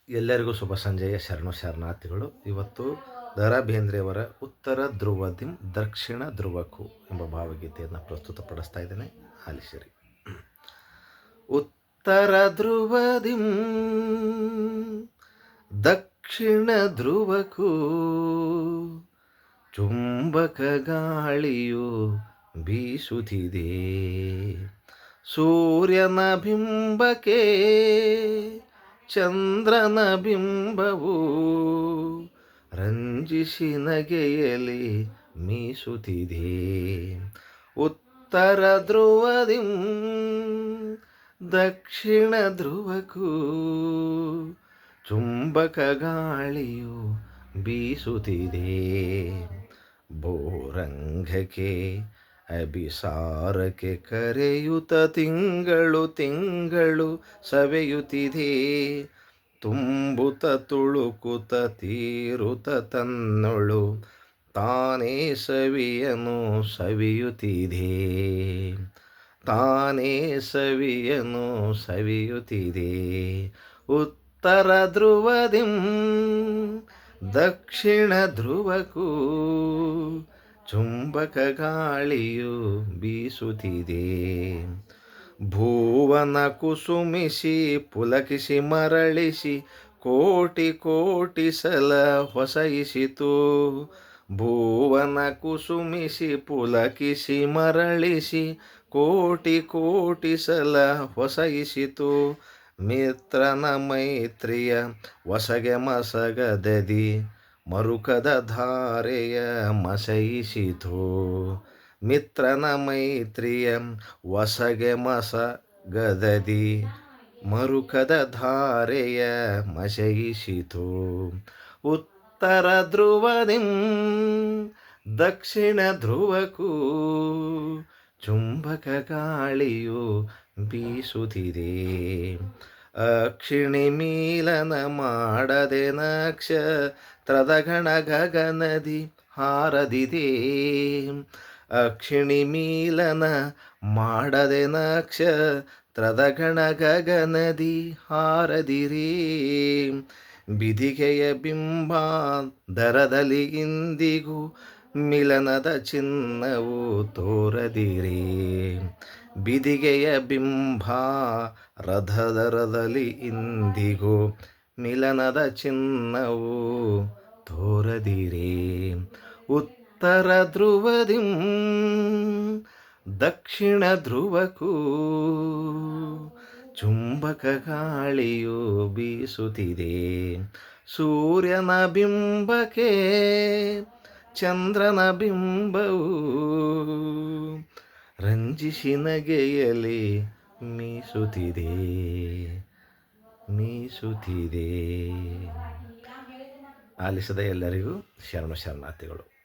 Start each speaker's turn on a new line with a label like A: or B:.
A: ಎಲ್ಲರಿಗೂ ಶುಭ ಸಂಜೆಯ ಶರಣಾರ್ಥಿಗಳು. ಇವತ್ತು ದ ರಾ ಬೇಂದ್ರೆಯವರ ಉತ್ತರ ಧ್ರುವದಿಂ ದಕ್ಷಿಣ ಧ್ರುವಕ್ಕೂ ಎಂಬ ಭಾವಗೀತೆಯನ್ನು ಪ್ರಸ್ತುತಪಡಿಸ್ತಾ ಇದ್ದೇನೆ, ಆಲಿಸಿರಿ. ಉತ್ತರ ಧ್ರುವದಿಂ ದಕ್ಷಿಣ ಧ್ರುವಕ್ಕೂ ಚುಂಬಕ ಗಾಳಿಯು ಬೀಸುತ್ತಿದೆ. ಸೂರ್ಯನ ಬಿಂಬಕ್ಕೆ ಚಂದ್ರನ ಬಿಂಬವು ರಂಜಿಸಿ ನಗೆಯಲಿ ಮೀಸುತ್ತಿದೆ. ಉತ್ತರ ಧ್ರುವದಿಂ ದಕ್ಷಿಣ ಧ್ರುವಕ್ಕೂ ಚುಂಬಕ ಗಾಳಿಯು ಬೀಸುತ್ತಿದೆ. ಬೋರಂಗಕ್ಕೆ ಅಭಿಸಾರಕ್ಕೆ ಕರೆಯುತ್ತ ತಿಂಗಳು ಸವೆಯುತ್ತಿದೆ. ತುಂಬುತ್ತ ತುಳುಕುತ್ತ ತೀರುತ್ತ ತನ್ನೊಳು ತಾನೇ ಸವಿಯನು ಸವಿಯುತ್ತಿದೆ. ತಾನೇ ಸವಿಯನು ಸವಿಯುತ್ತಿದೆ. ಉತ್ತರ ಧ್ರುವದಿಂ ದಕ್ಷಿಣ ಧ್ರುವಕ್ಕೂ ಚುಂಬಕ ಗಾಳಿಯು ಬೀಸುತ್ತಿದೆ. ಭುವನ ಕುಸುಮಿಸಿ ಪುಲಕಿಸಿ ಮರಳಿಸಿ ಕೋಟಿ ಕೋಟಿ ಸಲ ಹೊಸಯಿಸಿತು. ಭುವನ ಕುಸುಮಿಸಿ ಪುಲಕಿಸಿ ಮರಳಿಸಿ ಕೋಟಿ ಕೋಟಿ ಸಲ ಹೊಸಯಿಸಿತು. ಮಿತ್ರನ ಮೈತ್ರಿಯ ಒಸಗೆ ಮಸಗದದಿ ಮರುಕದ ಧಾರೆಯ ಮಸಯಿಸಿತು. ಮಿತ್ರನ ಮೈತ್ರಿಯ ಒಸಗೆ ಮಸಗದದಿ ಮರುಕದ ಧಾರೆಯ ಮಸಯಿಸಿತು. ಉತ್ತರ ಧ್ರುವದಿಂ ದಕ್ಷಿಣ ಧ್ರುವಕ್ಕೂ ಚುಂಬಕ ಗಾಳಿಯು ಬೀಸುತ್ತಿದೆ. ಅಕ್ಷಿಣಿ ಮೀಲನ ಮಾಡದೆ ನಕ್ಷತ್ರದ ಗಣ ಗಗನದಿ ಹಾರದಿದೆ. ಅಕ್ಷಿಣಿ ಮೀಲನ ಮಾಡದೆ ನಕ್ಷತ್ರದ ಗಣ ಗಗನದಿ ಹಾರದಿರಿ. ಬಿದಿಗೆಯ ಬಿಂಬ ದರದಲ್ಲಿ ಇಂದಿಗೂ ಮಿಲನದ ಚಿನ್ನವು ತೋರದಿರಿ. ಬಿದಿಗೆಯ ಬಿಂಬ ರಥದರದಲ್ಲಿ ಇಂದಿಗೂ ಮಿಲನದ ಚಿನ್ನವು ತೋರದಿರಿ. ಉತ್ತರ ಧ್ರುವದಿಂ ದಕ್ಷಿಣ ಧ್ರುವಕ್ಕೂ ಚುಂಬಕ ಗಾಳಿಯು ಬೀಸುತ್ತಿದೆ. ಸೂರ್ಯನ ಬಿಂಬಕ್ಕೆ ಚಂದ್ರನ ಬಿಂಬವು ರಂಜಿಸಿ ನಗೆಯಲಿ ಮೀಸುತ್ತಿದೆ. ಆಲಿಸದ ಎಲ್ಲರಿಗೂ ಶರಣಾರ್ಥಿಗಳು.